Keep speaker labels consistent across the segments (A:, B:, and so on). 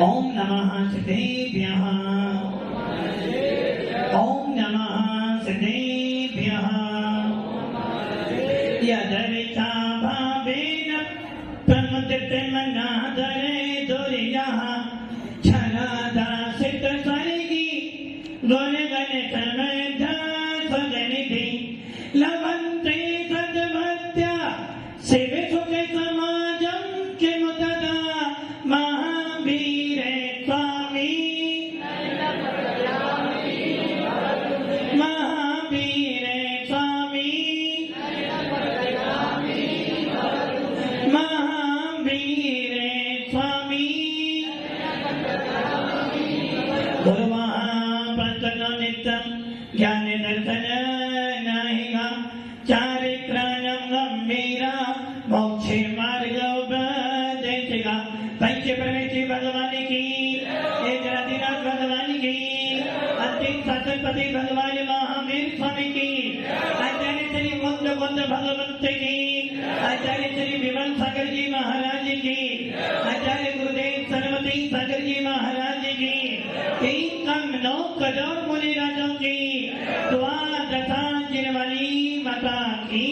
A: ओम नमः सिद्धेभ्यः ओम नमः सिद्धेभ्यः यदर्चा भावेन प्रमुदित मनादरे दुर्यः छलादासित स्वर्गी गुणगण समर्थ स्वजनिधि लभन्ते सद्भक्त्या शिव सुख समाजं किमुतदा महावीर स्वामी महावीर स्वामी महावीर स्वामी गुरुमहापंचनो नित्यं ज्ञान दर्शन नाहिका चारित्राणं गंभीरा मोक्षे मार्ग उपदेशिका पंच परमेश्वरी भगवान की एक राधिनाथ भगवान की अंतिम सतपति भगवान महावीर स्वामी की आचार्य श्री मुक्त भगवंत की आचार्य श्री विमल सागर जी महाराज की आचार्य गुरुदेव सरस्वती सागर जी महाराज की 3 कम 9 करोड़ मुनि राजों की द्वादशांजन वाली माता की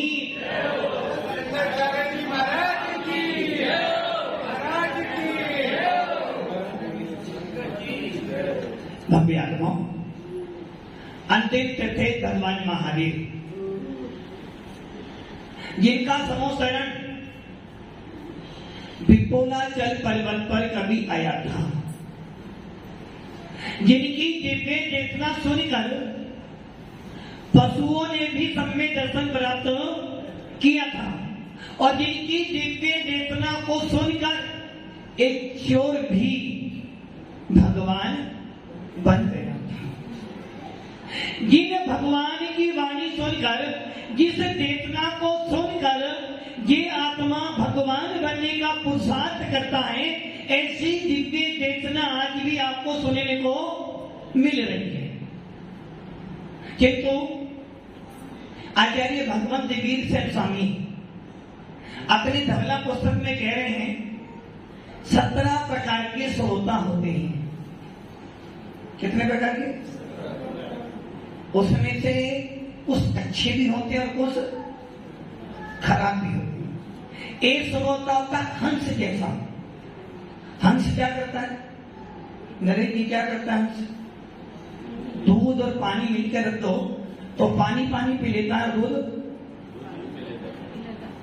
A: भव्य आत्माओं अंतिम तीर्थे भगवान महावीर जिनका समोसरण विपोलाचल पर्वत पर कभी आया था, जिनकी दिव्य चेतना सुनकर पशुओं ने भी सम्य दर्शन प्राप्त किया था और जिनकी दिव्य चेतना को सुनकर एक चोर भी भगवान बन गया था। जिन भगवान की वाणी सुनकर, जिस चेतना को सुनकर ये आत्मा भगवान बनने का पुरुषार्थ करता है, ऐसी दिव्य चेतना आज भी आपको सुनने को मिल रही है। किंतु आचार्य भगवंत वीर सेन स्वामी अपने धवला पुस्तक में कह रहे हैं 17 प्रकार के श्रोता होते हैं। कितने प्रकार के? उसमें से कुछ अच्छे भी होते हैं और कुछ खराब भी होते हैं। एक श्रोता होता हंस जैसा। हंस क्या करता है? नरेश जी क्या करता है हंस? दूध और पानी मिलकर रख दो तो पानी पानी पी लेता है, दूध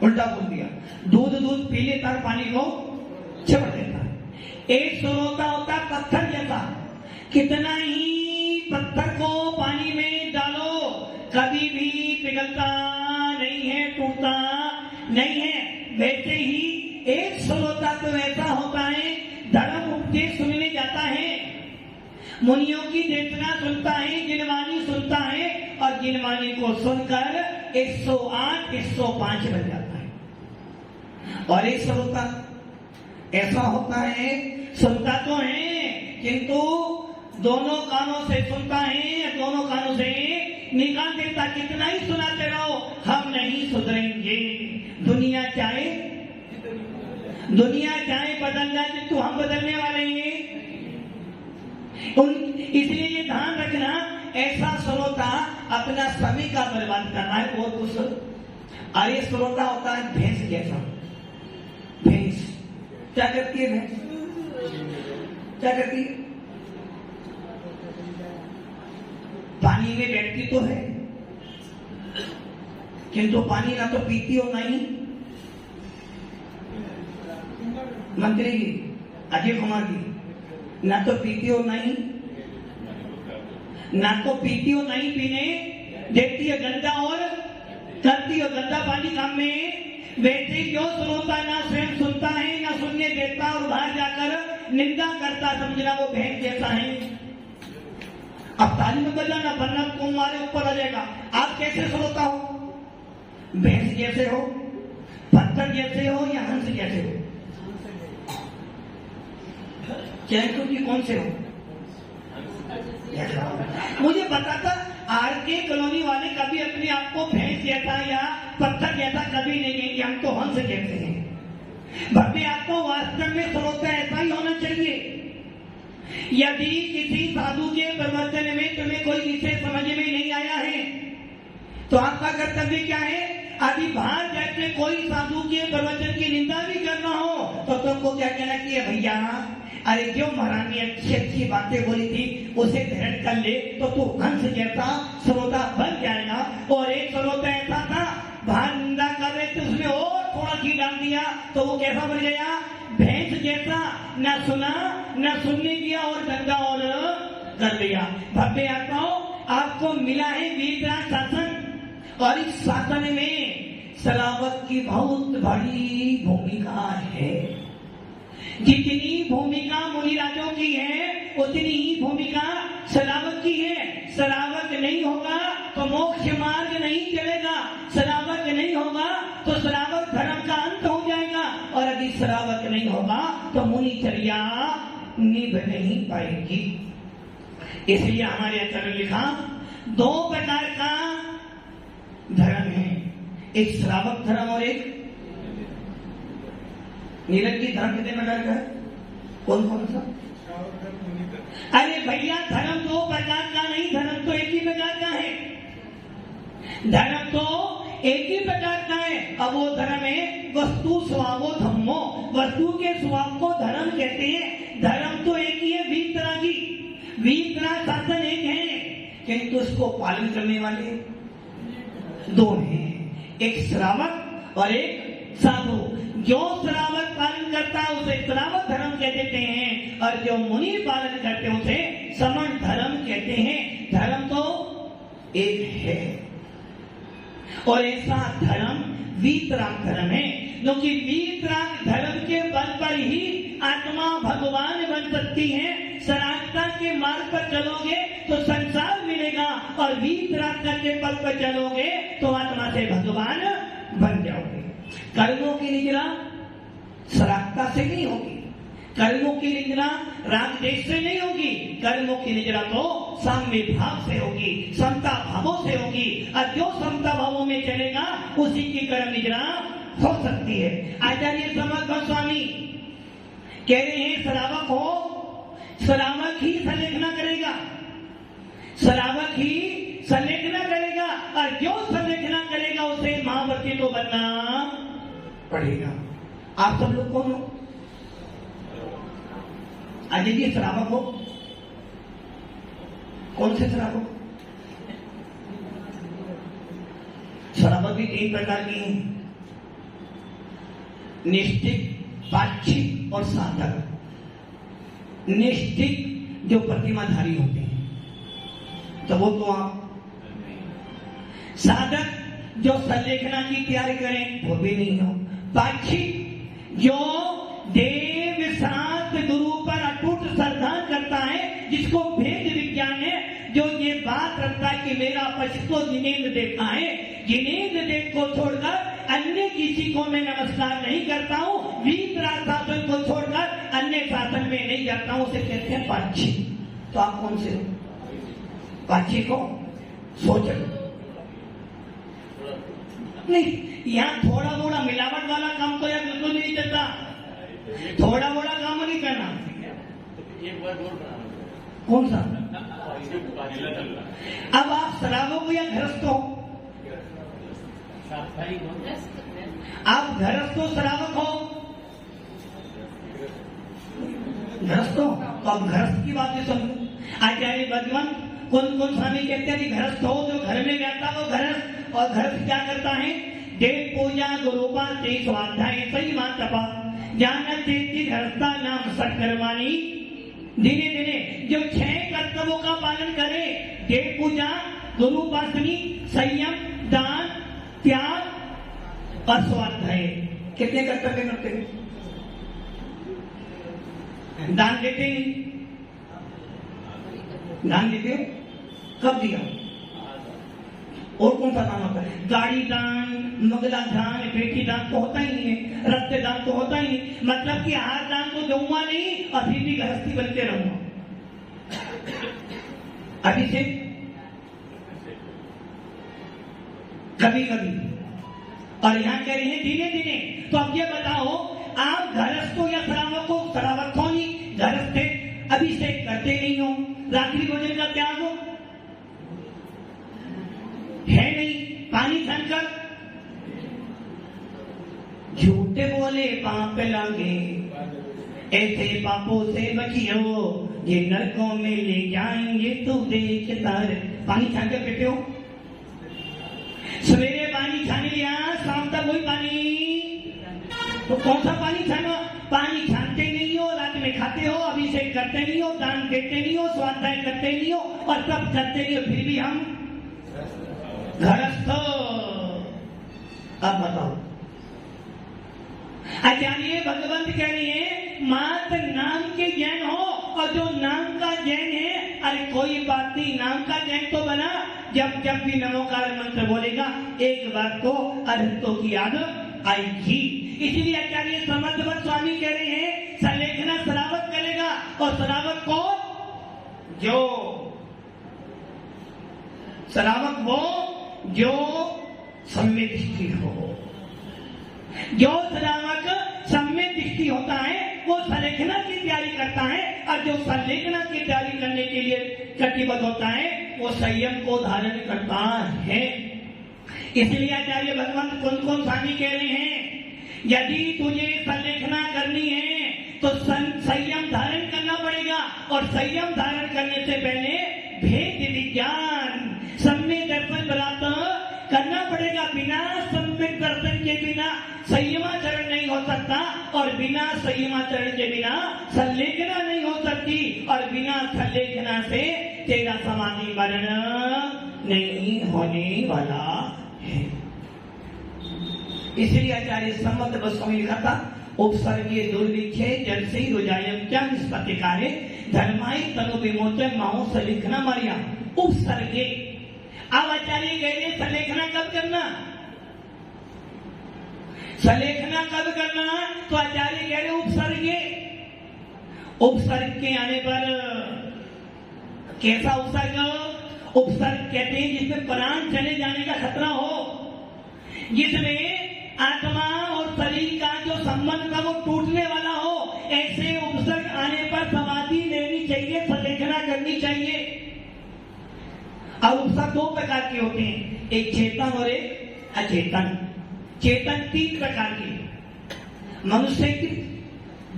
A: उल्टा बोल दिया, दूध पी लेता है, पानी को छोड़ देता है। एक श्रोता होता पत्थर जैसा। कितना ही पत्थर को पानी में डालो कभी भी पिघलता नहीं है, टूटता नहीं है। वैसे ही एक श्रोता तो ऐसा होता है, धर्म उपदेश सुनने जाता है, मुनियों की चेतना सुनता है, जिनवाणी सुनता है और जिनवाणी को सुनकर 108 105 बन जाता है। और एक श्रोता ऐसा होता है, सुनता तो है किंतु दोनों कानों से सुनता है, दोनों कानों से निकाल देता। कितना ही सुनाते रहो, हम नहीं सुधरेंगे। दुनिया चाहे बदल जाए किंतु हम बदलने वाले हैं। इसलिए ये ध्यान रखना, ऐसा श्रोता अपना समय का बर्बाद करना है और कुछ। और ये श्रोता होता है भैंस जैसा। भैंस क्या करती है? भैंस क्या करती है? पानी में बैठती तो है किंतु पानी ना तो पीती और ना ही। मंत्री जी अजय कुमार जी ना तो पीती और नहीं पीने देती है, गंदा और करती है गंदा पानी काम में। वैसे क्यों श्रोता ना स्वयं सुनता है, ना सुनने देता और बाहर जाकर निंदा करता, समझना वो भैंस जैसा है। अब ताली में बजाना वरना तुम्हारे ऊपर आ जाएगा। आप कैसे श्रोता हो? भैंस जैसे हो, पत्थर जैसे हो या हंस जैसे हो? चैनपुर जी कौन से हो? मुझे पता था आरके कॉलोनी वाले कभी अपने आप को भैंस जैसा या पत्थर जैसा कभी नहीं कहेंगे, हम तो हंस जैसे हैं। भव्य आपको वास्तव में श्रोता ऐसा ही होना चाहिए। यदि किसी साधु के प्रवचन में तुम्हें कोई विषय समझ में नहीं आया है तो आपका कर्तव्य क्या है? अभी बाहर जाके कोई साधु के प्रवचन की निंदा भी करना हो तो तुमको क्या कहना चाहिए? भैया अरे जो महाराज ने अच्छी अच्छी बातें बोली थी उसे ग्रहण कर ले तो तू हंस जैसा श्रोता बन जाएगा। और एक श्रोता ऐसा था, बाहर निंदा कर रहे थे उसमें और थोड़ा घी डाल दिया तो वो कैसा बन गया? भैंस जैसा, न सुना न सुनने दिया और गंदा और कर दिया। भव्य आत्माओं, आपको मिला है वीतराग शासन और इस शासन में श्रावक की बहुत बड़ी भूमिका है। जितनी भूमिका मुनिराजों की है उतनी ही भूमिका श्रावक की है। श्रावक नहीं होगा तो मोक्ष मार्ग नहीं चलेगा, श्रावक नहीं होगा तो श्रावक धर्म का अंत हो जाएगा, और यदि श्रावक नहीं होगा तो मुनिचर्या निभ नहीं पाएगी। इसलिए हमारे आचार्य ने लिखा 2 प्रकार का धर्म है, एक श्रावक धर्म और एक नीरज की धर्म। कितने प्रकार का है? कौन कौन सा? अरे भैया धर्म 2 प्रकार का नहीं, धर्म तो एक ही प्रकार का है। धर्म तो एक ही प्रकार का है। अब वो धर्म है वस्तु स्वभावो धम्मो, वस्तु के स्वभाव को धर्म कहते हैं। धर्म तो एक ही है, वीतरागी। वीतराग शासन एक है किंतु उसको पालन करने वाले 2 हैं, एक श्रावक और एक साधु। जो श्रावक पालन करता है उसे श्रावक धर्म कह देते हैं, और जो मुनि पालन करते हैं उसे समण धर्म कहते हैं। धर्म तो एक है और ऐसा धर्म वीतराग धर्म है, क्योंकि वीतराग धर्म के बल पर ही आत्मा भगवान बन सकती है। सरागता के मार्ग पर चलोगे तो संसार मिलेगा, और वीतराग के बल पर चलोगे तो आत्मा से भगवान बन जाओगे। कर्मों की निजरा सरागता से नहीं होगी, कर्मों की निजरा राग देश से नहीं होगी, कर्मों की निजरा तो साम्य भाव से होगी, समता भावों से होगी। और जो समता भावों में चलेगा उसी की कर्म निजरा हो सकती है। आचार्य समर्थ गोस्वामी कह रहे हैं श्रावक हो, श्रावक ही संलेखना करेगा, श्रावक ही संलेखना करेगा, और जो संलेखना करेगा उसे महावर्ती तो बनना पड़ेगा। आप सब लोग कौन हो? अजय जी श्रावक हो? कौन से श्रावक? श्रावक भी 3 प्रकार की हैं, निष्ठिक, पाक्षिक और साधक। निष्ठिक जो प्रतिमाधारी होते हैं तो वो तो आप, साधक जो संलेखना की तैयारी करें वो भी नहीं हो, पाक्षिक जो देव शास्त्र गुरु पर अटूट श्रद्धा करता है, जिसको भेद विज्ञान है, जो ये बात रखता है कि मेरा पक्ष तो जिनेन्द्र देव का है, जिनेन्द्र देव को छोड़कर अन्य किसी को मैं नमस्कार नहीं करता हूँ, वीतराग शासन को छोड़कर अन्य शासन में नहीं जाता हूँ, उसे कहते हैं पाक्षिक। तो आप कौन से हो? पाक्षिक हो? सोच नहीं, यहाँ थोड़ा मोड़ा मिलावट वाला काम तो यार बिल्कुल नहीं चलता, थोड़ा मोड़ा काम नहीं करना। कौन सा? अब आप श्रावक हो या गृहस्थ हो? आप गृहस्थ हो, श्रावक हो? गृहस्थ हो तो अब गृहस्थ की बातें समझो। आचार्य भगवान कौन कौन स्वामी कहते हैं गृहस्थ हो, जो घर में रहता वो गृहस्थ। और गृहस्थ क्या करता है? देव पूजा, गुरुपाल, स्वाध्याय, सही मान तपा, जानत गृहस्था नाम सत्कर्माणी दिने दिने। जो 6 कर्तव्यों का पालन करे, देव पूजा, गुरुपासनी, संयम, दान, त्याग और स्वाध्याय। कितने कर्तव्य करते हैं? दान देते नहीं? दान देते हो? कब दिया? और कौन सा दान होता है? गाड़ी दान, मंगला दान, बेटी दान तो होता ही नहीं है, रक्त दान तो होता ही नहीं। मतलब कि आहार दान तो दूंगा नहीं, अभी भी गृहस्थी बनते रहूंगा। अभी से कभी कभी, और यहाँ कह रहे हैं दिने दिने। तो अब ये बताओ, आप गृहस्थ हो या श्रावक हो? श्रावक कौन ही गृहस्थ थे। अभिषेक करते नहीं हो, रात्रि भोजन का त्याग हो है नहीं, पानी छानकर झूठे बोले पाप लागे, ऐसे पापों से बचियो ये नरकों में ले जाएंगे तो देख तार। पानी छान कर पीते हो, सवेरे पानी छान लिया, शाम तक वही पानी, तो कौन सा पानी छानो? पानी छानते नहीं हो, रात में खाते हो, अभिषेक करते नहीं हो, दान देते नहीं हो, स्वाध्याय करते नहीं हो और तब करते नहीं हो, फिर भी हम घरस्थ। अब बताओ, आचार्य भगवंत कह रही है मात्र नाम के ज्ञान हो, और जो नाम का ज्ञान है, अरे कोई बात नहीं, नाम का ज्ञान तो बना, जब जब भी नमोकार मंत्र बोलेगा एक बार तो अर्थों की याद आएगी। इसलिए आचार्य समर्थवत स्वामी कह रहे हैं सलेखना श्रावक करेगा, और श्रावक को जो श्रावक वो जो सम्यक दृष्टि हो, जो श्रावक सम्यक दृष्टि होता है वो सलेखना की तैयारी करता है, और जो सलेखना की तैयारी करने के लिए कटिबद्ध होता है वो संयम को धारण करता है। इसलिए आचार्य भगवंत कौन कौन स्वामी कह रहे हैं यदि तुझे सलेखना करनी है तो संयम धारण करना पड़ेगा, और संयम धारण करने से पहले भेद विज्ञान सम्यक दर्शन प्राप्त करना पड़ेगा। बिना सम्यक दर्शन के बिना संयमाचरण नहीं हो सकता, और बिना संयमाचरण के बिना सल्लेखना नहीं हो सकती, और बिना सल्लेखना से तेरा समाधि मरण नहीं होने वाला है। इसलिए आचार्य सम्मत गोस्वामी लिखा था उपसर्गे दुर्भिक्षे जलसे रुजायम क्या निष्पत्ति कार्य धर्माई तनु विमोचन माहो सलेखना मारिया। उपसर्गे, अब आचार्य कह रहे सलेखना कब करना? सलेखना कब करना? तो आचार्य कह रहे उपसर्गे। उपसर्ग के आने पर कैसा उपसर्ग? उपसर्ग कहते हैं जिसमें प्राण चले जाने का खतरा हो, जिसमें आत्मा और शरीर का जो संबंध था वो टूटने वाला हो, ऐसे उपसर्ग आने पर समाधि लेनी चाहिए, सलेखना करनी चाहिए। और उपसर्ग दो प्रकार के होते हैं, एक चेतन और एक अचेतन। चेतन तीन प्रकार के, मनुष्य कृत,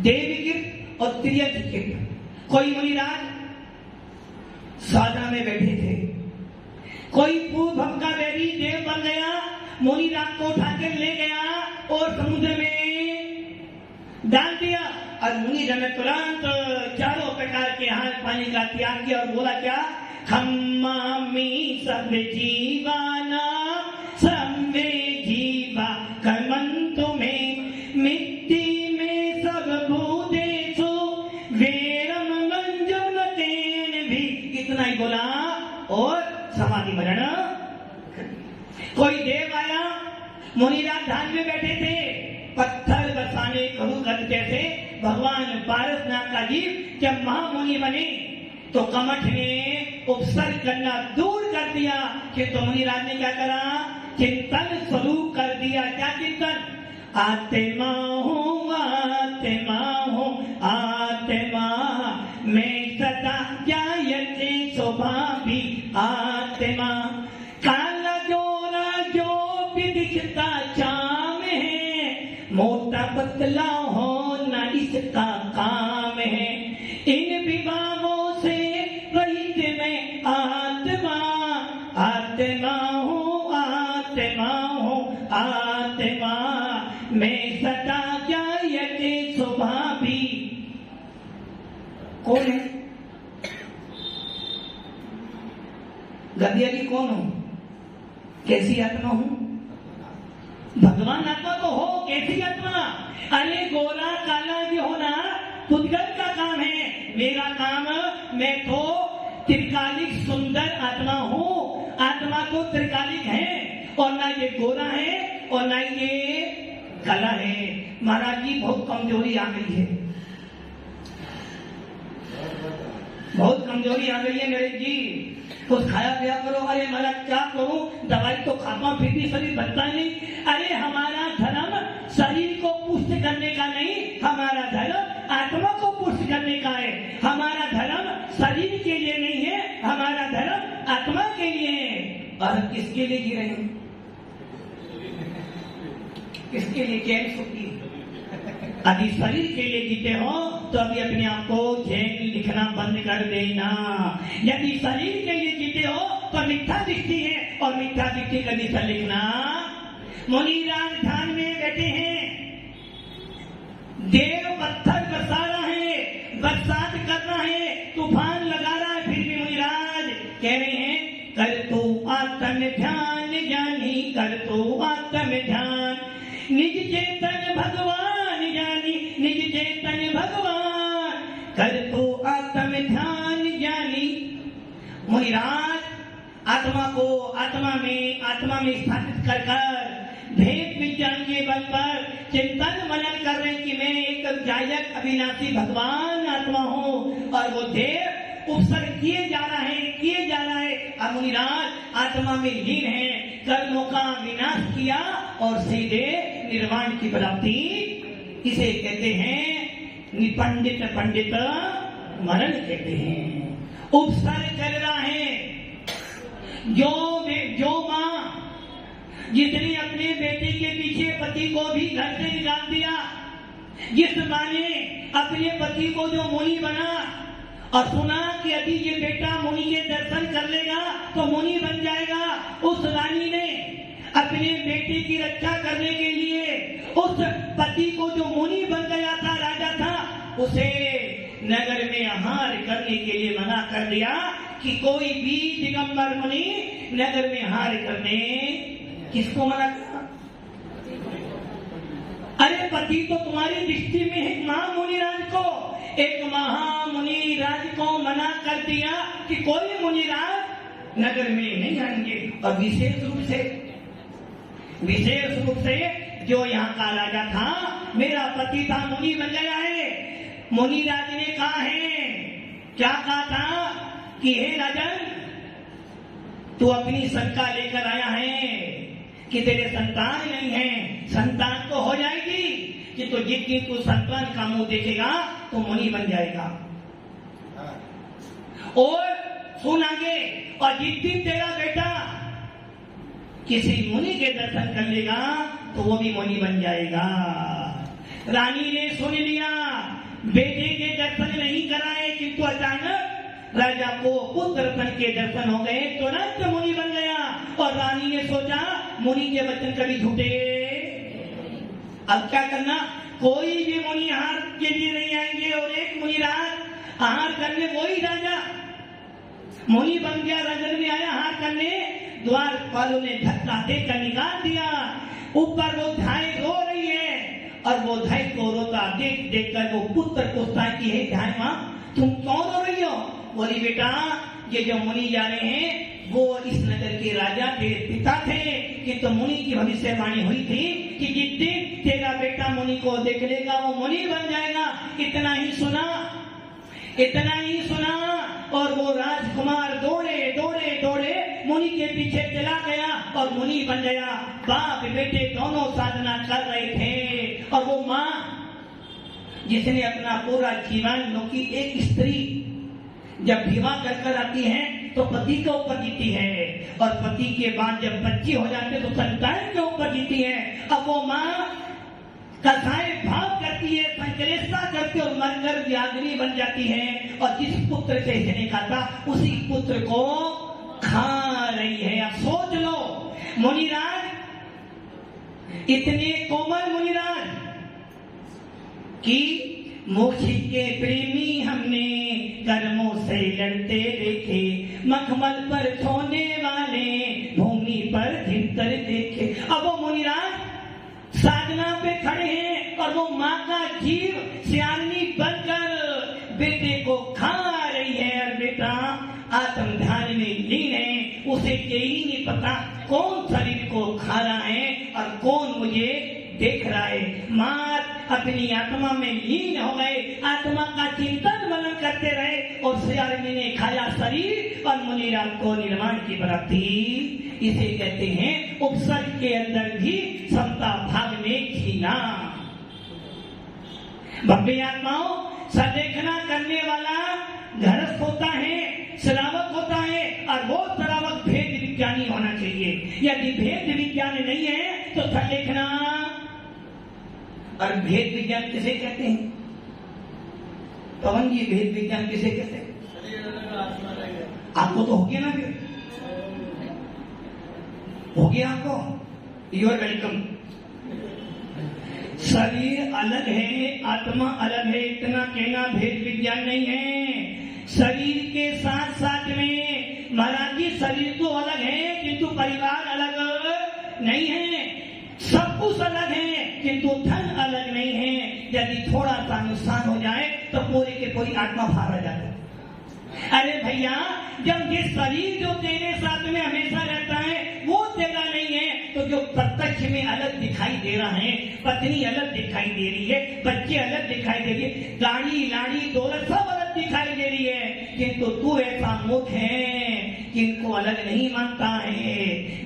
A: देवकृत और त्रियकृत। कोई मुनिराज साधना में बैठे थे, कोई पूर्व भव का वैरी देव बन गया, मुनिराज को उठाकर ले गया और समुद्र में डाल दिया, और मुनिराज ने तुरंत चारों प्रकार के हाथ पानी का त्याग किया और बोला क्या? खम्मामि सब जीवाना सम्मे जीवा कर्मंतु में मिट्टी में सब भूतेषु वेरम मंजम तेन भी। इतना ही बोला और समाधि मरण। कोई देव आया, मुनिराज ध्यान में बैठे थे, पत्थर बरसाने कहूं गद कैसे भगवान पारसनाथ का जीव जब महामुनि बने तो कमठ ने उपसर्ग करना दूर कर दिया। कि तो मुनिराज ने क्या करा? चिंतन स्वरूप कर दिया। क्या चिंतन? आत्मा हूँ, आत्मा हूँ, आत्मा मैं सदा जायते शोभा भी आत्मा। काला जोरा जो भी दिखता चाम है, मोटा पतला होना इसका काम है। इन विभागों से रहित मैं आत्मा, आत्मा हूँ, आत्मा हूँ, आत्मा मैं सदा जायते शोभा भी। कौन है? गद्या जी कौन हो? कैसी आत्मा हूं? भगवान आत्मा तो हो, कैसी आत्मा? अरे गोरा काला भी होना पुद्गल का काम है, मेरा काम, मैं तो त्रिकालिक सुंदर आत्मा हूँ। आत्मा तो त्रिकालिक है, और ना ये गोरा है और ना ये काला है। महाराज जी बहुत कमजोरी आ गई है, बहुत कमजोरी आ गई है मेरे जी, कुछ खाया पिया करो। अरे महाराज क्या करूं, दवाई तो खाता फिर भी शरीर बनता नहीं। अरे हमारा धर्म शरीर को पुष्ट करने का नहीं, हमारा धर्म आत्मा को पुष्ट करने का है। हमारा धर्म शरीर के लिए नहीं है, हमारा धर्म आत्मा के लिए है। और हम किसके लिए जी रहे हैं? किसके लिए? चैन सुखी। अभी शरीर के लिए जीते हो तो अभी अपने आप को जेल लिखना बंद कर देना। यदि शरीर के लिए जीते हो तो मिथ्या दिखती है, और मिथ्या दिखती कभी से लिखना। मुनिराज ध्यान में बैठे हैं, देव पत्थर बरसा रहा है, बरसात कर रहा है, तूफान लगा रहा है, फिर भी मुनिराज कह रहे हैं कर तो आत्म ध्यान ज्ञानी, कर तो आत्म ध्यान, निज चेतन भगवान जानी, निज चेतन भगवान, कर तो आत्म ध्यान ज्ञानी। मुनिराज आत्मा को आत्मा में स्थापित कर भेद विज्ञान के बल पर चिंतन मनन कर रहे कि मैं एक जायक अविनाशी भगवान आत्मा हूँ, और वो देव उपसर्ग किए जा रहा है। अब मुनिराज आत्मा में लीन है, कर्मों का विनाश किया और सीधे निर्वाण की प्राप्ति। इसे कहते हैं पंडित मरण कहते हैं। उपसर्ग चल रहा है। जो माँ जिसने अपने बेटे के पीछे पति को भी घर से निकाल दिया, जिस माँ ने अपने पति को जो मुनि बना और सुना कि यदि ये बेटा मुनि के दर्शन कर लेगा तो मुनि बन जाएगा, उस रानी ने अपने बेटे की रक्षा करने के लिए उस पति को जो मुनि बन गया था, राजा था, उसे नगर में आहार करने के लिए मना कर दिया कि कोई भी दिगंबर मुनि नगर में आहार करने। किसको मना किया? अरे पति तो तुम्हारी दृष्टि में एक महामुनिराज को, एक महामुनिराज को मना कर दिया कि कोई मुनिराज नगर में नहीं आएंगे। और विशेष रूप से जो यहाँ का राजा था, मेरा पति था, मुनि बन गया है। मुनिराज ने कहा है, क्या कहा था कि हे राजन, तू अपनी शंका लेकर आया है कि तेरे संतान नहीं है, संतान तो हो जाएगी कि तो जिस दिन तू संतान का मुंह देखेगा तो मुनि बन जाएगा। और सुन आगे, और जिस दिन तेरा बेटा किसी मुनि के दर्शन कर लेगा तो वो भी मुनि बन जाएगा। रानी ने सुन लिया, बेटे के दर्शन नहीं कराए, किंतु अचानक राजा को पुत्र रत्न के दर्शन हो गए, तुरंत मुनि बन गया। और रानी ने सोचा मुनि के वचन कभी झूठे। अब क्या करना? कोई भी मुनि आहार के लिए नहीं आएंगे, और एक मुनिराज आहार करने, वही राजा मुनि बन गया, राजन में आया आहार करने, द्वारपालों ने धक्का देकर निकाल दिया। ऊपर वो धाई रो रही है, और वो धाई को रोता देख कर वो पुत्र पूछता है कि हे धाई माँ, तुम क्यों रो रही हो? बोली बेटा, ये जो मुनि जा रहे हैं वो इस नगर के राजा तेरे पिता थे, किंतु मुनि की भविष्यवाणी हुई थी कि जिस दिन तेरा बेटा मुनि को देख लेगा वो मुनि बन जाएगा। इतना ही सुना और वो राजकुमार दौड़े मुनि के पीछे चला गया और मुनि बन गया। बाप बेटे दोनों साधना कर रहे थे, और वो माँ जिसने अपना पूरा जीवन की एक स्त्री जब विवाह कर आती है तो पति के ऊपर जीती है, और पति के बाद जब बच्चे हो जाते तो संतान के ऊपर जीती है। अब वो माँ कसाई भाव करती है, संकलेष्टा करती है, और मरकर व्याग्री बन जाती है, और जिस पुत्र से इसने कहा था उसी पुत्र को खा रही है। अब सोच लो, मुनिराज, इतने कोमल मुनिराज कि मोक्ष के प्रेमी हमने कर्मों से लड़ते देखे, मखमल पर सोने वाले भूमि पर धिंतर देखे। अब वो मुनिराज साधना पे खड़े हैं, और वो माँ का जीव सियानी बनकर बेटे को खा रही है, और बेटा आत्म ध्यान में लीन है। उसे यही नहीं पता कौन शरीर को खा रहा है और कौन मुझे देख रहा है। माँ अपनी आत्मा में लीन हो गए, आत्मा का चिंतन मनन करते रहे, और सियानी ने खाया शरीर, और मुनिराज को निर्वाण की प्राप्ति। इसे कहते हैं उपसर्ग के अंदर भी समता भाग में जीना। भव्य आत्माओं, सदेखना करने वाला और वो तरह वक्त भेद विज्ञानी होना चाहिए। यदि भेद विज्ञान नहीं है तो सर लिखना। और भेद विज्ञान किसे कहते हैं पवन जी? भेद विज्ञान किसे कहते हैं? आपको तो हो गया ना, फिर हो गया आपको। You are welcome. शरीर अलग है, आत्मा अलग है, इतना कहना भेद विज्ञान नहीं है। शरीर के साथ साथ में महाराज जी शरीर तो अलग है किंतु परिवार अलग नहीं है। सब कुछ अलग है किंतु धन अलग नहीं है। यदि थोड़ा सा नुकसान हो जाए तो पूरी के पूरी आत्मा बाहर आ जाती है। अरे भैया, जब ये शरीर जो तेरे साथ में हमेशा रहता है वो तेरा नहीं है, तो जो प्रत्यक्ष में अलग दिखाई दे रहा है, पत्नी अलग दिखाई दे रही है, बच्चे अलग दिखाई दे रही है, गाड़ी लाड़ी दौलत सब अलग दिखाई दे रही है, किंतु तू ऐसा मूर्ख है कि इनको अलग नहीं मानता है।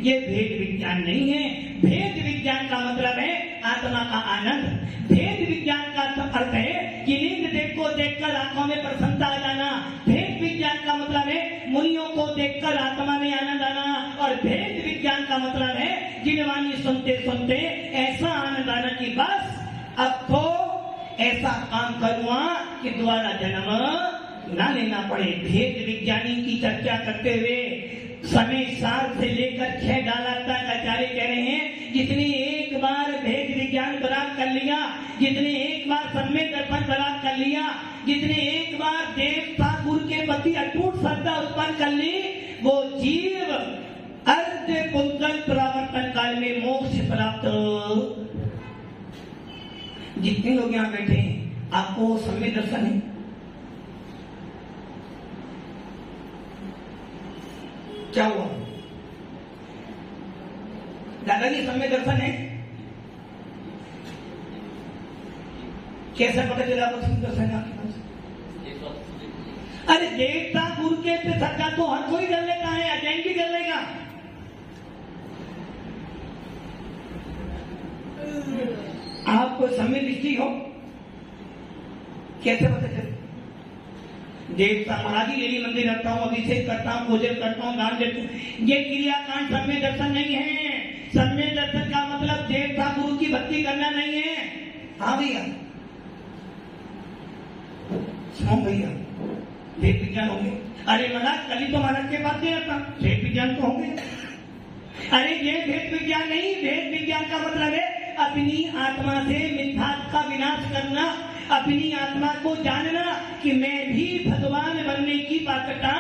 A: ये भेद विज्ञान नहीं है। भेद विज्ञान का मतलब है आत्मा का आनंद। भेद विज्ञान का अर्थ है कि नींद देख को देखकर आंखों में प्रसन्नता आ जाना। भेद विज्ञान का मतलब है मुनियों को देखकर आत्मा में आनंद आना। और भेद विज्ञान का मतलब है जिनवानी सुनते सुनते ऐसा आनंद आना कि बस अब तो ऐसा काम करूंगा कि दोबारा जन्म ना लेना पड़े। भेद विज्ञानी की चर्चा करते हुए समय 7 से लेकर 6 डाला तक आचार्य कह रहे हैं जितने एक बार भेद विज्ञान बराब कर लिया, जितने एक बार सम्यक दर्शन बराब कर लिया, जितने एक बार देवता गुरु के प्रति अटूट श्रद्धा उत्पन्न कर ली, वो जीव अर्ध कुंतल प्रवर्तन काल में मोक्ष प्राप्त। जितने लोग यहाँ बैठे हैं आपको सम्यक दर्शन है? क्या हुआ दादाजी? सम्यक दर्शन है? कैसे पता चला आपको सम्यक दर्शन है आपके पास? अरे देवता गुरु के सच्चा तो हर कोई कर लेता है, अजैन भी कर लेगा। आपको सम्यक दृष्टि हो कैसे पता चले? देवता महाराज जी डेली मंदिर रखता हूँ, अभिषेक करता हूँ, पूजन करता हूँ, दान देता हूँ, ये क्रियाकांड सम्यक दर्शन नहीं है। सम्यक दर्शन का मतलब देवता गुरु की भक्ति करना नहीं है। हाँ भैया, सुनो भैया, भेद विज्ञान होंगे। अरे महाराज कल ही तो महाराज के पास गया था, भेद विज्ञान तो होंगे। अरे ये भेद विज्ञान नहीं। भेद विज्ञान का मतलब है अपनी आत्मा से मिथ्यात्व का विनाश करना, अपनी आत्मा को जानना कि मैं भी भगवान बनने की पात्रता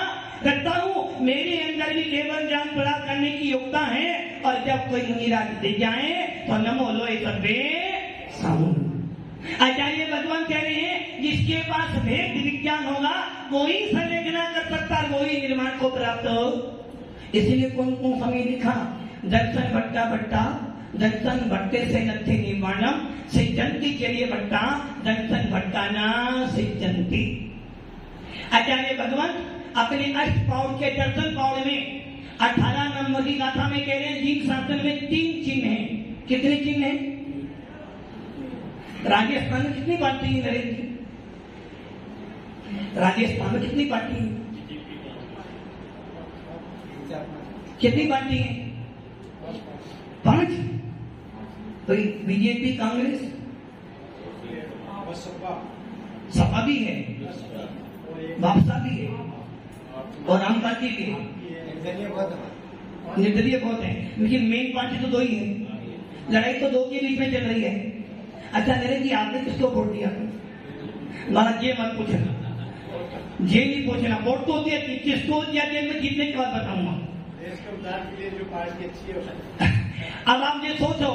A: रखता हूँ, मेरे अंदर भी केवल ज्ञान प्राप्त करने की योग्यता है। और जब कोई मुनिराज दे जाए तो नमो लोए सर्वे सामूहिक। आचार्य भगवान कह रहे हैं जिसके पास भेद विज्ञान होगा वो ही संवेदना कर सकता है, वो ही निर्माण को प्राप्त हो। इसलिए कौन कौन समय लिखा? दर्शन भट्टा भट्टा दर्शन भट्टे से नथि निर्माणम सिद्धंती के लिए भट्टा दर्शन भट्टा ना सिद्धंती। आचार्य भगवान अपने अष्ट पौड़ के दर्शन पौड़ में 18 नंबर की गाथा में कह रहे हैं जीव शासन में 3 चिन्ह हैं। कितने चिन्ह हैं? राजस्थान में कितनी पार्टी है नरेंद्र जी? राजस्थान में कितनी पार्टी है? कितनी पार्टी है? 5। तो बीजेपी, कांग्रेस, सपा भी है, भाजपा भी है और आम पार्टी भी है। निर्दलीय बहुत है, लेकिन मेन पार्टी तो 2 ही है। लड़ाई तो 2 के बीच में चल रही है। अच्छा नरेंद्र जी, आपने किसको वोट दिया? महाराज ये मत पूछना, ये नहीं पूछना। वोट तो दिया, किसको दिया जेल में जीतने के बाद बताऊंगा।
B: देश के उद्धार के लिए जो पार्टी अच्छी है।
A: अब आप ये सोचो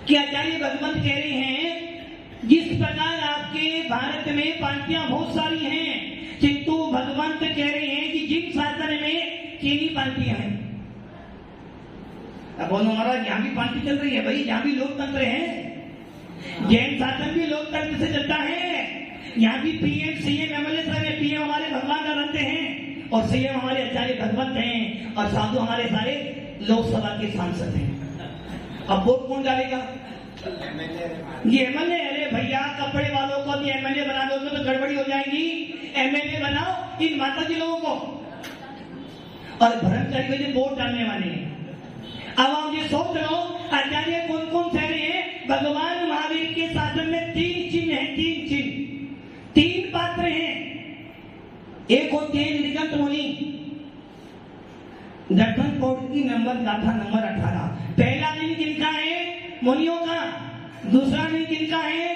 A: कि आचार्य भगवंत कह रहे हैं जिस प्रकार आपके भारत में पार्टियां बहुत सारी हैं, किंतु भगवंत कह रहे हैं कि जिन शासन में चीनी पार्टियां हैं। अब बोलो महाराज यहाँ भी पार्टी चल रही है। भाई यहाँ भी लोकतंत्र है, जैन शासन भी लोकतंत्र से चलता है। यहाँ भी पीएम सीएम एमएलए सब है। पीएम हमारे भगवान रहते हैं और सीएम हमारे आचार्य भगवंत हैं और साधु हमारे सारे लोकसभा के सांसद हैं। अब वोट कौन डालेगा? ये एमएलए। अरे भैया, कपड़े वालों को एमएलए बना दोगे तो गड़बड़ी हो जाएगी। एमएलए बनाओ इन माता जी लोगों को। और ब्रह्मचारी को वोट डालने वाले हैं। अब आप ये सोच लो आचार्य कौन कौन से हैं। भगवान महावीर के शासन में 3 चिन्ह हैं, 3 चिन्ह, 3 पात्र हैं। एक होते हैं निगंत मुनि, दर्शन कोड की नंबर गाथा नंबर 18। पहला दिन जिनका है मुनियों का, दूसरा दिन जिनका है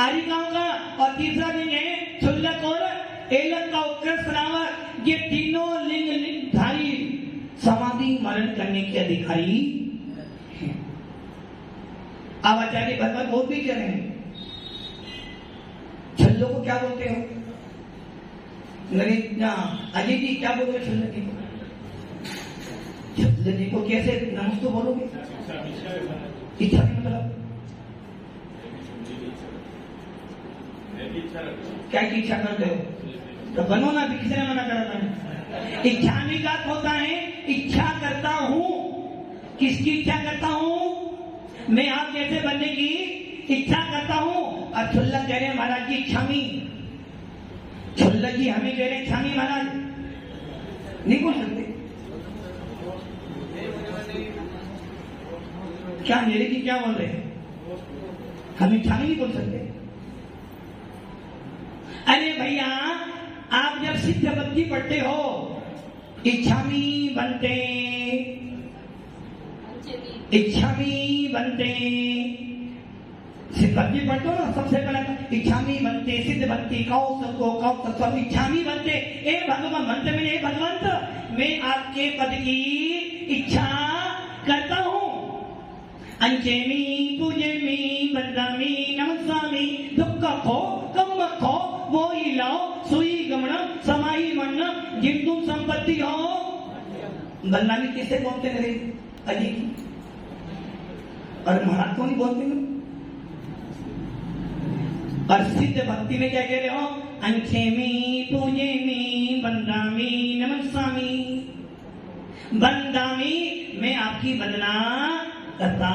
A: आरिकाओं का, और तीसरा दिन है क्षुल्लक और एलक का उत्कृष्ट श्रावक। ये तीनों लिंगधारी समाधि मरण करने के अधिकारी हैं। अब आचार्य भगवत बोध भी कह रहे हैं। छल्लो को क्या बोलते हो नरेश? अजय जी क्या बोलोगे छल्लो जी को? छल्लो जी को कैसे नमस्ते बोलोगे? इच्छा नहीं मतलब क्या की इच्छा करते हो? तो बनो ना, किसने मना करा था? इच्छा नहीं का होता है इच्छा करता हूं। किसकी इच्छा करता हूं? मैं आप जैसे बनने की इच्छा करता हूं। और छुल्लक कह रहे हैं महाराज की इच्छा में, छुल्लक जी हमें कह रहे हैं छामी महाराज नहीं बोल सकते क्या? मेरे की क्या बोल रहे हैं? हमें छामी नहीं बोल सकते। अरे भैया आप जब सिद्ध भक्ति पढ़ते हो इच्छामी बनते, इच्छामी बनते, सिद्ध भक्ति पढ़ते हो ना, सबसे पहले इच्छामी बनते, सिद्ध भक्ति कौ इच्छामी बनते। ए भगवान बनते मैंने, ए भगवंत मैं आपके पद की इच्छा करता हूं। अंचेमी पूजेमी बंदामी नमस्वामी दुख खो कम खो वो ही लाओ सुई गमन समाही मन जिन तुम संपत्ति हो। बंदामी किसे बोलते हैं? अजी की। और महाराज को नहीं बोलते ना। और सिद्ध भक्ति में क्या कह रहे हो? अंचेमी पूजेमी बंदामी नमस्वामी, बंदामी मैं आपकी वंदना करता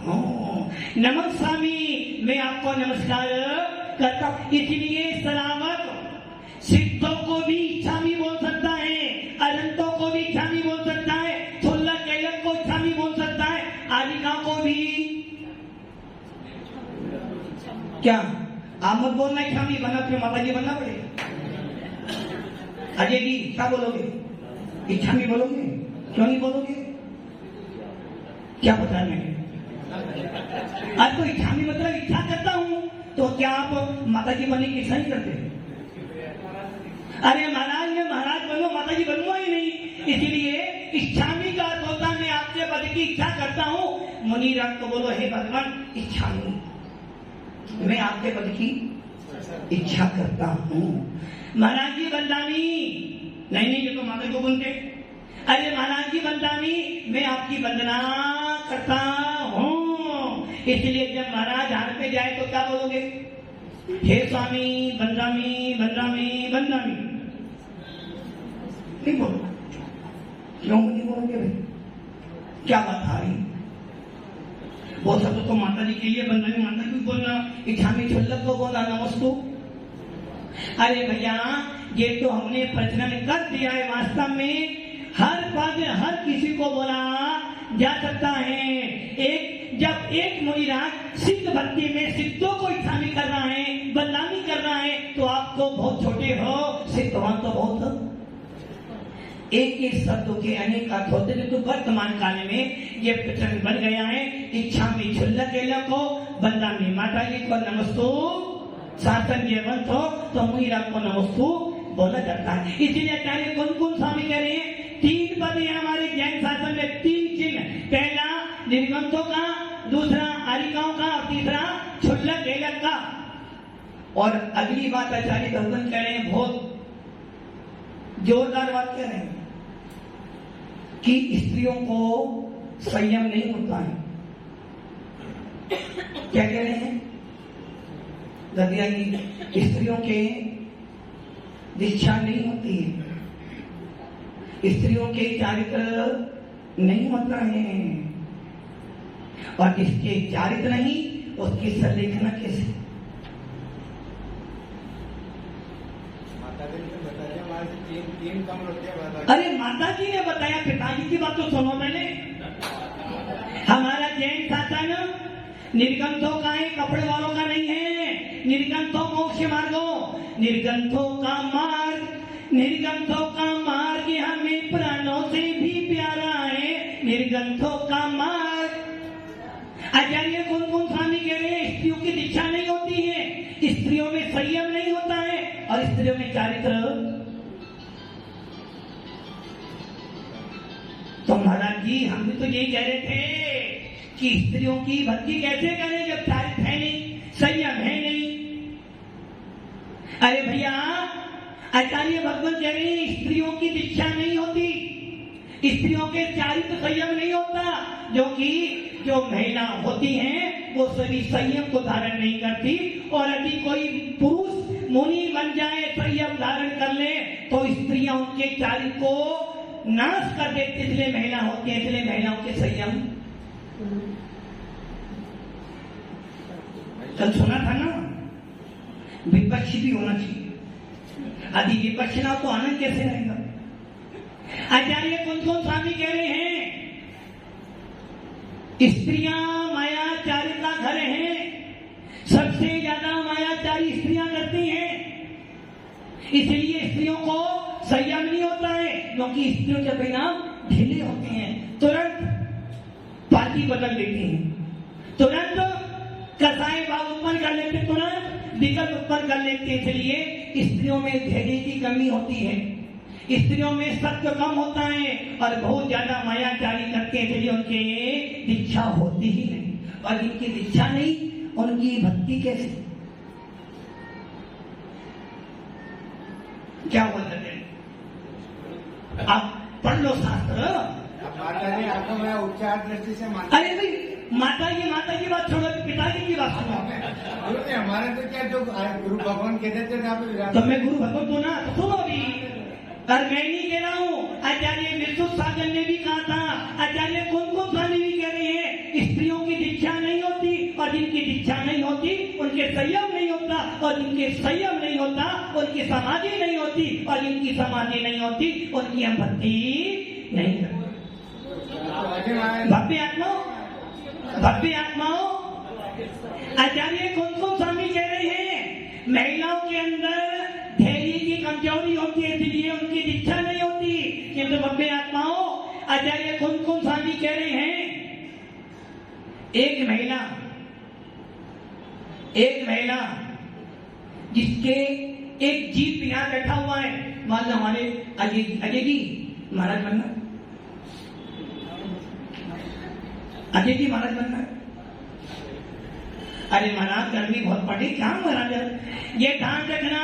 A: हूँ, नमस्वामी मैं आपको नमस्कार करता हूँ। इसलिए श्रावक सिद्धों को भी इच्छामी बोल सकता है, अनंतों को भी इच्छामी बोल सकता है, छुल्लक कैलक को इच्छामी बोल सकता है, आदिका को भी। क्या आप मत बोलना इच्छामी बनना, फिर माता जी बनना पड़ेगा। अजय जी क्या बोलोगे? इच्छामी बोलोगे? क्यों नहीं बोलोगे? क्या बताया मैंने? आज तो इच्छामी मतलब इच्छा करता हूं, तो क्या आप माता जी बनने की इच्छा नहीं करते? अरे महाराज मैं महाराज बनूं, माता जी बनूंगा ही नहीं। इसलिए इच्छामी का अर्थ होता मैं आपके पद की इच्छा करता हूं। मुनि राम को बोलो हे भगवान इच्छामी, मैं आपके पद की इच्छा करता हूं। महाराज जी बंदामी नहीं, ये तो माता को बोलते। अरे महाराज जी बंदामी मैं आपकी वंदना करता हूं। इसलिए जब महाराज हार पे जाए तो क्या बोलोगे? हे स्वामी बंदामी बंदामी बंदामी नहीं बोलो। क्यों नहीं बोलोगे भाई? क्या बात आ रही? वो सब तो माता जी के लिए बंदामी, माता क्यों बोलना? इच्छामी छुल्लक को बोला नमस्तु। अरे भैया ये तो हमने प्रचलन कर दिया है। वास्तव में हर पद हर किसी को बोला जा सकता है। जब एक मुनिराज सिद्ध भक्ति में सिद्धों को इच्छामी कर रहा है, बदनामी कर रहा है, तो आप तो बहुत छोटे हो, सिद्धवान तो बहुत। एक एक शब्द के अनेक अर्थ होते हैं। तो वर्तमान काल में ये प्रचलन बढ़ गया है। इच्छामी छुल्लक को, बंदामी माता जी को नमस्तु, शासन जीवंत हो तो मुनिराज को नमस्तु बोला जाता है। इसलिए आचार्य कौन कौन स्वामी कह रहे हैं? 3 पद है हमारे जैन शासन में, 3 चिन्ह। पहला निर्गंथों का, दूसरा आरिकाओं का, और तीसरा छुल्लक एलक का। और अगली बात आचार्य भगवान कह रहे हैं, बहुत जोरदार बात कह रहे हैं कि स्त्रियों को संयम नहीं होता है। क्या कह रहे हैं ददिया जी? स्त्रियों के दीक्षा नहीं होती है, स्त्रियों के चारित्र नहीं होता है, और जिसके चारित्र नहीं उसकी संलेखना कैसे?
B: माता जी ने बताया हमारे तीन कमर होते हैं।
A: अरे माता जी ने बताया, पिताजी की बात तो सुनो पहले। हमारा जैन शासन निर्गंथों का है, कपड़े वालों का नहीं है। निर्गंथों मोक्ष मार्गो, निर्गंथों का मार्ग, निर्गंथों का मार्ग हमें प्राणों से भी प्यारा है। निर्गंथों का मार्ग। आचार्य कौन स्वामी कह रहे हैं स्त्रियों की दीक्षा नहीं होती है, स्त्रियों में संयम नहीं होता है और स्त्रियों में चारित्र। तो महाराज जी हम भी तो यही कह रहे थे कि स्त्रियों की भक्ति कैसे करें जब चारित्र है नहीं, संयम है नहीं। अरे भैया आचार्य भगवान कह रहे हैं स्त्रियों की दीक्षा नहीं होती, स्त्रियों के चारित्र संयम नहीं होता, जो कि जो महिला होती हैं वो सभी संयम को धारण नहीं करती। और यदि कोई पुरुष मुनि बन जाए, संयम धारण कर ले, तो स्त्रियां उनके चारित्र को नाश कर देती, इसलिए महिला होती है, इसलिए महिलाओं के संयम। कल सुना था ना, विपक्षी भी होना चाहिए, यदि विपक्ष ना तो आनंद कैसे रहेगा। आचार्य कौन स्वामी कह रहे हैं स्त्रियां मायाचारी का घर है, सबसे ज्यादा मायाचारी स्त्रियां करती हैं, इसलिए स्त्रियों को संयम नहीं होता है, क्योंकि स्त्रियों के परिणाम ढीले होते हैं, तुरंत पार्टी बदल देती हैं, तुरंत कसाई भाव उत्पन्न कर लेते, तुरंत विकल्प उत्पन्न कर लेते, इसलिए स्त्रियों में धैर्य की कमी होती है, स्त्रियों में सत्य कम होता है और बहुत ज्यादा मायाचारी करते हैं, इसलिए उनके दीक्षा होती ही नहीं। और जिनकी दीक्षा नहीं उनकी भक्ति कैसे? क्या बोलते हैं आप पढ़ लो शास्त्र।
B: माता जी आपको मैं उपचार दृष्टि से मानता।
A: अरे भाई माता की बात छोड़ो, पिताजी की बात सुनो।
B: हमारे तो क्या जो गुरु भगवान कहते थे आप,
A: तो मैं गुरु भगवान को ना सुनो भी, और मैं नहीं कह रहा हूँ, आचार्य विष्णु सागर ने भी कहा था, आचार्य कौन स्वामी भी कह रहे हैं स्त्रियों की दीक्षा नहीं होती, और जिनकी दीक्षा नहीं होती उनके संयम नहीं होता, और जिनके संयम नहीं होता उनकी समाधि नहीं होती, और जिनकी समाधि नहीं होती उनकी हम भक्ति नहीं करते। भव्य आत्माओं आचार्य कौन स्वामी कह रहे हैं महिलाओं के अंदर धैर्य की कमजोरी होती है, इसलिए उनकी दीक्षा नहीं होती। किंतु भव्य आत्माओं आचार्य कौन स्वामी कह रहे हैं एक महिला जिसके एक जीव यहाँ बैठा हुआ है, मान लो हमारे अजय जी महाराज बनना, अजय जी महाराज बनना। अरे महाराज गर्मी बहुत पड़ी, क्या महाराज ये ध्यान रखना,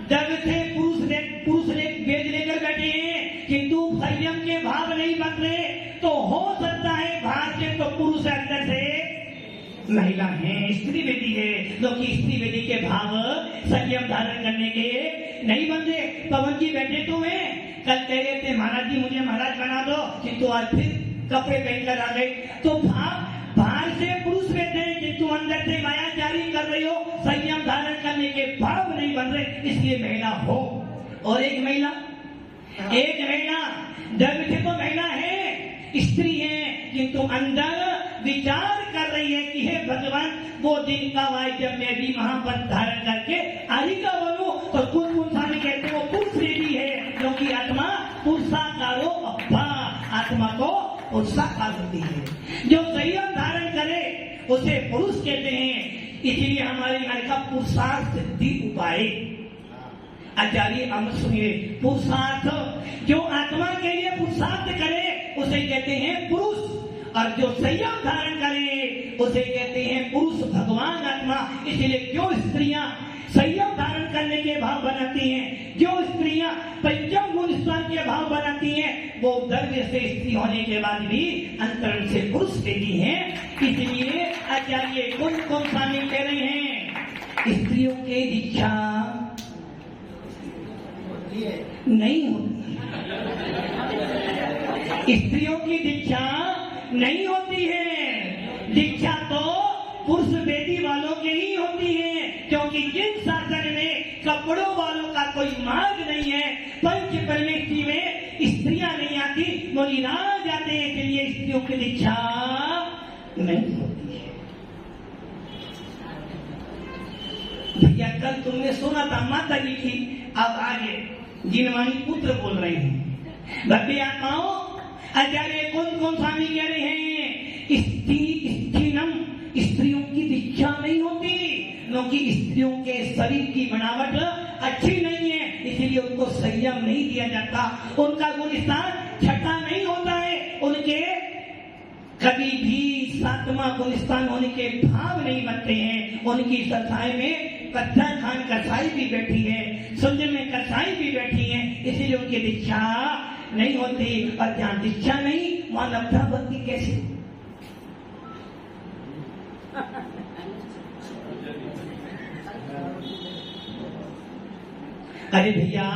A: जब से पुरुष वेद लेकर बैठे हैं किंतु संयम के भाव नहीं बन रहे, तो हो सकता है बाहर से तो पुरुष अंदर से महिला है, स्त्री वेदी है, क्योंकि स्त्री वेदी के भाव संयम धारण करने के नहीं बनते। पवन जी बैठे तो हैं, कल कह रहे थे महाराज जी मुझे महाराज बना दो, किंतु आज फिर कपड़े पहनकर आ गए। तो भाव बाहर से पुरुष बैठे हैं किंतु अंदर से मायाचारी कर रही हो, संयम धारण करने के भाव नहीं बन रहे, इसलिए महिला हो। और एक महिला जन्म से तो महिला है, स्त्री है, किंतु अंदर विचार कर रही है कि हे भगवान वो दिन कब आए जब मैं भी महापद धारण करके आदि का बनूं। तो कुछ स्वामी कहते हैं वो पुरुष वेदी है, क्योंकि आत्मा पुरुषाकारो अब्बा, आत्मा को पुरुषाकार होती है। जो संयम धारण करे उसे पुरुष कहते हैं, इसलिए हमारे यहाँ का पुरुषार्थ सिद्धि उपाय। आचार्य अमर सुनिए, पुरुषार्थ जो आत्मा के लिए पुरुषार्थ करे उसे कहते हैं पुरुष, और जो संयम धारण करे उसे कहते हैं पुरुष भगवान आत्मा। इसलिए जो स्त्रियां संयम धारण करने के भाव बनाती हैं, जो स्त्रियां पंचम गुण स्तर के भाव बनाती हैं, वो द्रव्य से स्त्री होने के बाद भी अंतरण से पुरुष देती हैं। इसलिए आचार्य कौन स्वामी कह रहे हैं स्त्रियों की दीक्षा नहीं होती, स्त्रियों की दीक्षा नहीं होती है। दीक्षा तो पुरुष वेदी वालों की ही होती है, क्योंकि जिन शासन में कपड़ों वालों का कोई मार्ग नहीं है। पंच परमेष्टि में स्त्रियां नहीं आती, मुनिराज आते हैं, इसलिए स्त्रियों की दीक्षा नहीं होती है। भैया कल तुमने सुना था माता जी की, अब आगे जिनवाणी पुत्र बोल रहे हैं। भव्य आत्माओं, आचार्य कौन स्वामी कह रहे हैं स्त्रीनम, स्त्रियों की दीक्षा नहीं होती, क्योंकि स्त्रियों के शरीर की बनावट अच्छी नहीं है, इसलिए उनको संयम नहीं दिया जाता, उनका गुणस्थान छठा नहीं होता है, उनके कभी भी सातवां गुणस्थान होने के भाव नहीं बनते हैं। उनकी सथाई में कत्था खान कसाई भी बैठी है, सुंज में कसाई भी बैठी है, इसलिए उनकी दीक्षा नहीं होती। और जहाँ दीक्षा नहीं, वहां लब्धा भक्ति कैसे? अरे भैया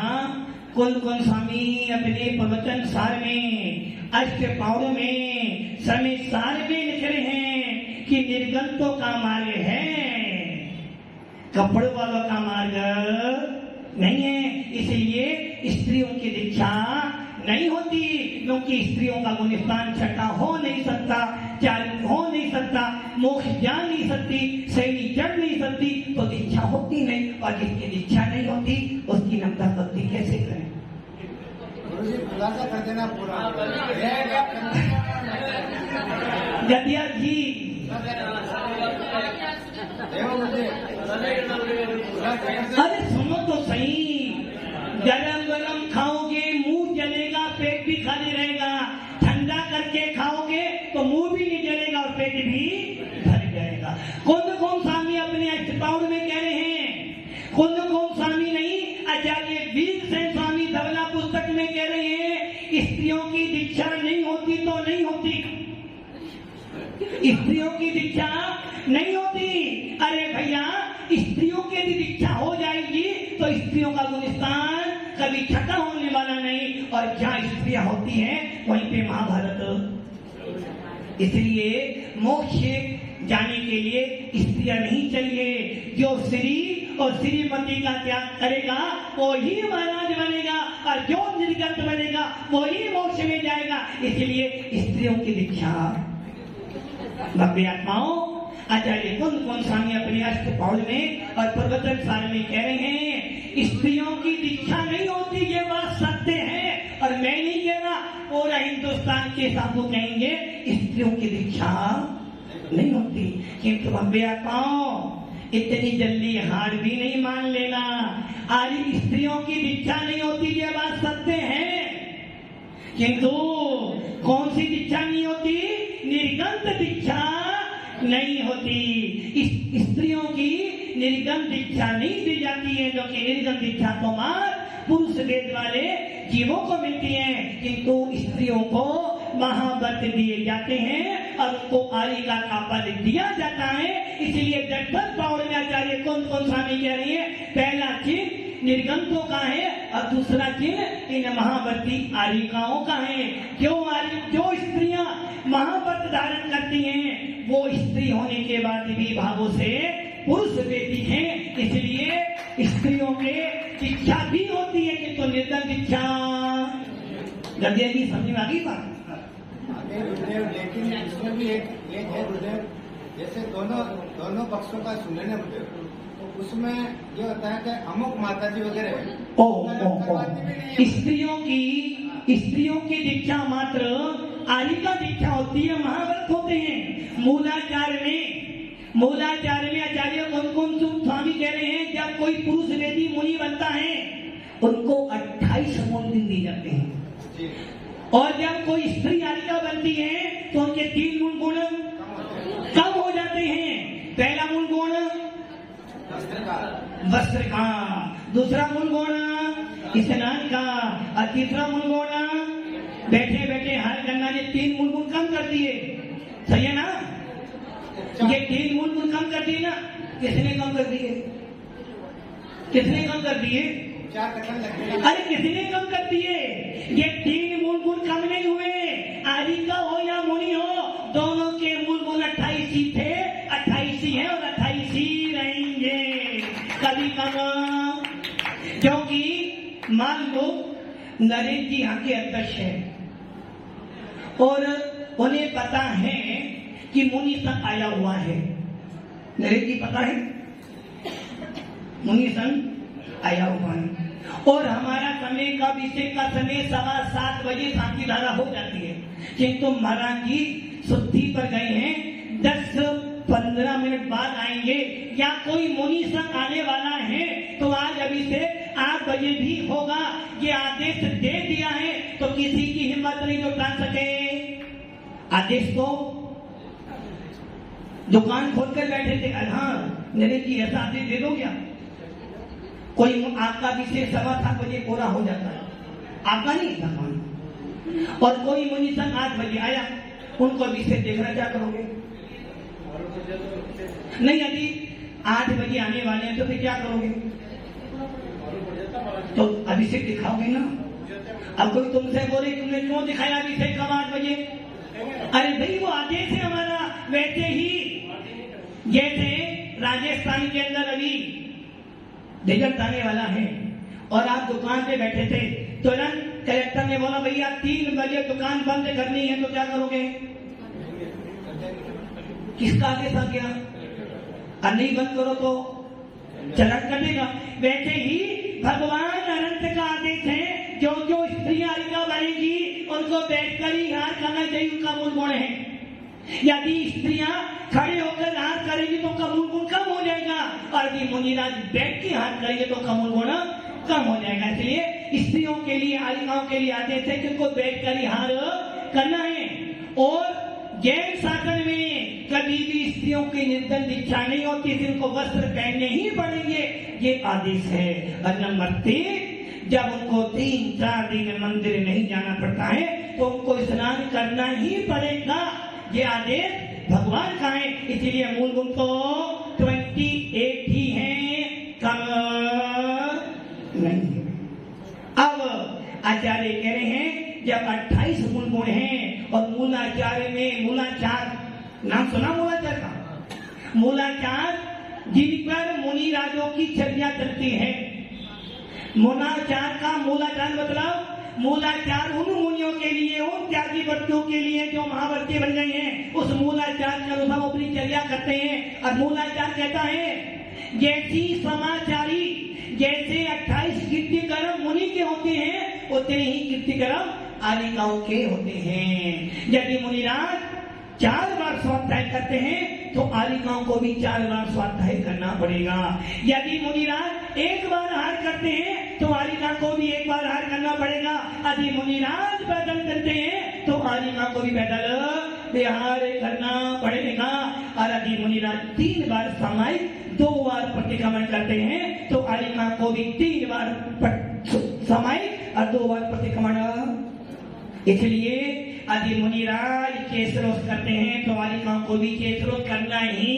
A: कौन स्वामी अपने प्रवचन सार में, अष्ट पाउर में, समय सार में लिख रहे हैं कि निर्गंतों का मार्ग है, कपड़ों वालों का मार्ग नहीं है, इसलिए स्त्रियों की दीक्षा नहीं होती, क्योंकि स्त्रियों का गुणस्थान छठा हो नहीं सकता, हो नहीं सकता, मोक्ष जा नहीं सकती, शैली चढ़ नहीं सकती, तो दीक्षा होती नहीं, और जिसकी दीक्षा नहीं होती उसकी नम्रता भक्ति कैसे करें?
B: खुलासा कर देना पूरा।
A: जदिया जी अरे सुनो तो सही, गरम गरम खाओगे मुंह जलेगा, पेट भी खाली रहेगा, ठंडा करके खाओगे तो मुंह भी नहीं जलेगा और पेट भी भर जाएगा। कौन स्वामी अपने अष्टपाउर में कह रहे हैं, कौन स्वामी नहीं, आचार्य वीरसेन स्वामी धवला पुस्तक में कह रहे हैं स्त्रियों की दीक्षा नहीं होती तो नहीं होती, स्त्रियों की दीक्षा नहीं होती। अरे भैया स्त्रियों की यदि दीक्षा हो जाएगी तो स्त्रियों का गुणस्थान कभी छठा होने वाला नहीं, और जहाँ स्त्रियां होती हैं वहीं पे महाभारत। इसलिए मोक्ष जाने के लिए स्त्रियां नहीं चाहिए, जो श्री और श्रीमती का त्याग करेगा वो ही महाराज बनेगा, और जो निर्गत बनेगा वो ही मोक्ष में जाएगा, इसलिए स्त्रियों की दीक्षा। भव्य आत्माओं, आचार्य कौन स्वामी अपने अष्टपाउर में और प्रवचन सार में कह रहे हैं स्त्रियों की दीक्षा नहीं होती, ये बात सत्य है, और मैं नहीं कह रहा, पूरा हिंदुस्तान के साधु कहेंगे स्त्रियों की दीक्षा नहीं होती। किंतु भव्य आत्माओं, इतनी जल्दी हार भी नहीं मान लेना, आज स्त्रियों की दीक्षा नहीं होती, ये बात सत्य है, किंतु कौन सी दीक्षा नहीं होती? निर्गंत दीक्षा नहीं होती। स्त्रियों की निर्गम दीक्षा नहीं दी जाती है, जो कि निर्गम दीक्षा तो पुरुष वेद वाले जीवों को मिलती है, किंतु स्त्रियों को महाव्रत दिए जाते हैं और उनको आलिका का पद दिया जाता है। इसलिए दक्षिण पाउर में आचार्य कौन स्वामी कह रही है, पहला चिन्ह निर्गंतों का है और दूसरा चिन्ह इन महाव्रती आलिकाओं का है। जो स्त्रियां महाव्रत धारण करती हैं वो स्त्री होने के बाद भी भावों से पुरुष वेदी हैं, इसलिए स्त्रियों के दीक्षा भी होती है, किंतु निर्गम दीक्षा। गद्य जी समझ में आ गई बात?
B: गुरुदेव, लेकिन इसमें भी एक है गुरुदेव, जैसे दोनों पक्षों का सुने ना गुरुदेव, तो उसमें ये होता है कि अमुक माता जी वगैरह
A: स्त्रियों की दीक्षा मात्र आलिका दीक्षा होती है, महाव्रत होते हैं। मूलाचार में आचार्य कौन स्वामी कह रहे हैं, जब कोई पुरुष वेदी मुनि बनता है उनको 28 मूल दिन दिए जाते हैं, और जब कोई स्त्री आलिका बनती है तो उनके 3 मूल गुण कम हो जाते हैं। पहला मूल गुण वस्त्र का, दूसरा मूल गुण स्नान का, और तीसरा मूल गुण बैठे बैठे हर गन्ना। ये 3 मूल गुण कम कर दिए, सही है ना? ये 3 मूल गुण कम कर दिए ना? किसने कम कर दिए? किसने कम कर दिए? अरे किसने कम कर दिए? ये 3 मूल गुण कम नहीं हुए, आलिका हो या मुनि हो, दोनों के मूल गुण 28 ही थे, 28 ही है और 28 ही रहेंगे, कभी कम, क्योंकि मान लो नरेंद्र जी यहाँ के अध्यक्ष हैं और उन्हें पता है कि मुनि संघ आया हुआ है। नरेंद्र जी पता है मुनि संघ आया हुआ है और हमारा समय का विषय का समय 7:15 बजे शांति धारा हो जाती है, किंतु महाराज जी शुद्धि पर गए हैं, 10-15 मिनट बाद आएंगे या कोई मुनि संघ आने वाला है तो आज अभी से 8 बजे भी होगा, ये आदेश दे दिया है तो किसी की हिम्मत नहीं जो टाल सके। आदेश तो दुकान खोलकर बैठे थे, हाँ नरेंद्र जी ऐसा आदेश दे दो क्या? कोई आपका विषय 7:15 बजे पूरा हो जाता है, आपका नहीं था, और कोई मुनि संघ 8 बजे आया, उनको विषय देखना क्या करोगे? नहीं यदि 8 बजे आने वाले हैं तो फिर क्या करोगे? तो अभिषेक दिखाओगे ना। अब कोई तुमसे बोले तुमने क्यों दिखाया अभिषेक कब 8 बजे? अरे भाई वो आदेश है हमारा। वैसे ही जैसे राजस्थान के अंदर अभी रिजल्ट आने वाला है और आप दुकान पे बैठे थे, तुरंत कलेक्टर ने बोला भैया 3 बजे दुकान बंद करनी है, तो क्या करोगे? किसका आदेश आ गया? और नहीं बंद करो तो चलन कटेगा। वैसे ही भगवान अनंत का आदेश है, जो जो स्त्रियां आलिका बनेगी उनको बैठकर ही हार करना चाहिए, उनका मूल गुण है। यदि स्त्रियां खड़े होकर हाथ करेगी तो कमूल गुण कम हो जाएगा, और यदि मुनिराज बैठ के हाथ करेंगे तो कमूल गुण कम हो जाएगा। इसलिए स्त्रियों के लिए आलिकाओं के लिए आदेश है कि उनको बैठ कर ही हार करना है। और जैन शासन में कभी भी स्त्रियों की निर्धन दीक्षा नहीं होती, उनको वस्त्र पहनने ही पड़ेंगे, ये आदेश है। और नंबर 3, जब उनको 3-4 दिन मंदिर नहीं जाना पड़ता है तो उनको स्नान करना ही पड़ेगा, ये आदेश भगवान का है। इसलिए मूल गुण तो 28 ही है, कम नहीं है। अब आचार्य कह रहे हैं जब 28 मूल गुण हैं और मूलाचार्य में मूलाचार नाम सुना? मूलाचार का मूलाचार जिन पर मुनि राजों की चर्या चलती है। मूलाचार का मूलाचार मतलब मूलाचार उन मुनियों के लिए, उन त्यागी वर्तियों के लिए जो महावर्ती बन गए हैं, उस मूलाचार के अनुसार अपनी चर्या करते हैं। और मूलाचार कहता है जैसी समाचारी, जैसे 28 कीर्तिकर्म मुनि के होते हैं उतने ही कीर्तिकर्म आलिकाओं के होते हैं। यदि मुनिराज 4 बार स्वाध्याय करते हैं तो आलिकाओं को भी 4 बार स्वाध्याय करना पड़ेगा। यदि मुनिराज 1 बार हार करते हैं तो आलिका को भी 1 बार हार करना पड़ेगा। यदि मुनिराज पैदल चलते हैं तो आलिका को भी पैदल विहार करना पड़ेगा। और यदि मुनिराज 3 बार सामायिक 2 बार प्रतिक्रमण करते हैं तो आलिका को भी 3 बार सामायिक और 2 बार प्रतिक्रमण। इसलिए यदि मुनिराज केसरोस करते हैं तो आलिकाओं को भी केसरोस करना ही।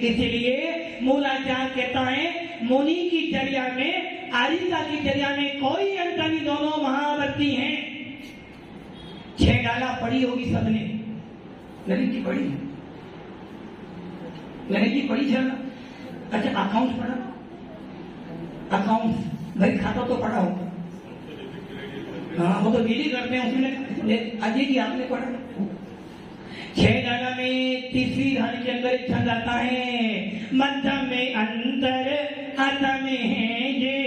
A: इसलिए मूलाचार कहता है मुनि की चर्या में आलिका की चर्या में कोई अंतर नहीं, दोनों महावर्ती हैं। 6 डाला पढ़ी होगी सबने, नरेंद्र जी पढ़ी, नरेंद्र जी पढ़ी चल। अच्छा अकाउंट पढ़ा? अकाउंट भाई खाता तो पढ़ा होगा, हाँ वो तो डेली करते हैं, उसमें अजय जी आपने पढ़ा। 6 डाला में तीसरी धारा के अंदर एक छंद आता है, मध्यम में अंतर आता में है ये,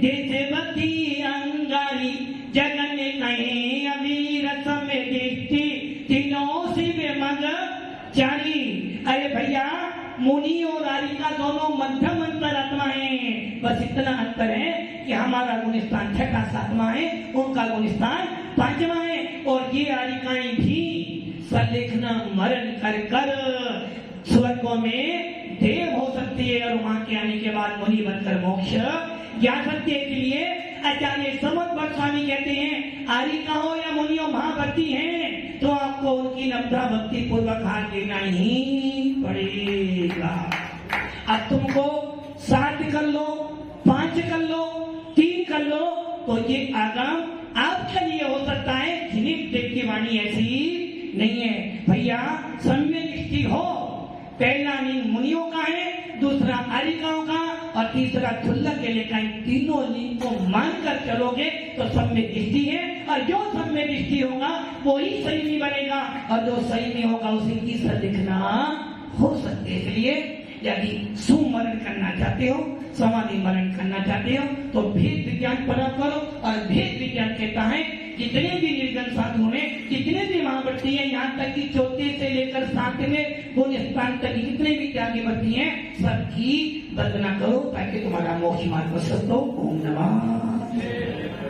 A: जैसे बत्ती अंगारी जगन कहीं अभी रसम में देखती तीनों शिव मग चारी। अरे भैया मुनि और आलिका दोनों मध्यम अंतर आत्मा है, बस इतना अंतर है कि हमारा गुणस्थान 6ठा 7वां है, उनका गुणस्थान 5वां है। और ये आलिकाएं भी सलेखना मरण कर कर स्वर्गों में देव हो सकती है और वहां के आने के बाद मुनि बनकर मोक्ष जा सकती है। इसलिए आचार्य समर्थ भट्ट स्वामी कहते हैं आलिका हो या मुनि हो महावर्ती हैं तो आपको उनकी नब्धा भक्ति पूर्वक हाथ देना ही पड़ेगा। अब तुमको 7 कर लो, 5 कर लो, 3 कर लो तो ये आगाम आपके लिए हो सकता है। जिनिक देव की वाणी ऐसी नहीं है भैया, सम्यक दृष्टि हो। पहला लिंग मुनियों का है, दूसरा आलिकाओं का और तीसरा क्षुल्लक के लेकर तीनों लिंग को मानकर अगर चलोगे तो सब में दृष्टि है, और जो सब में दृष्टि होगा वही संयमी बनेगा, और जो संयमी होगा उसी की सदिखना हो सकते। इसलिए यदि सुमरण करना चाहते हो, समाधि मरण करना चाहते हो, तो भेद विज्ञान प्राप्त करो। और भेद विज्ञान कहता है जितने भी निर्गुण साधु हैं, जितने भी महाव्रती हैं, यहाँ तक कि चौथे से लेकर 7वें गुण स्थान तक जितने भी त्यागीवर्ती हैं, सबकी वंदना करो ताकि तुम्हारा मोक्ष मार्ग प्रशस्त हो। ओम नमः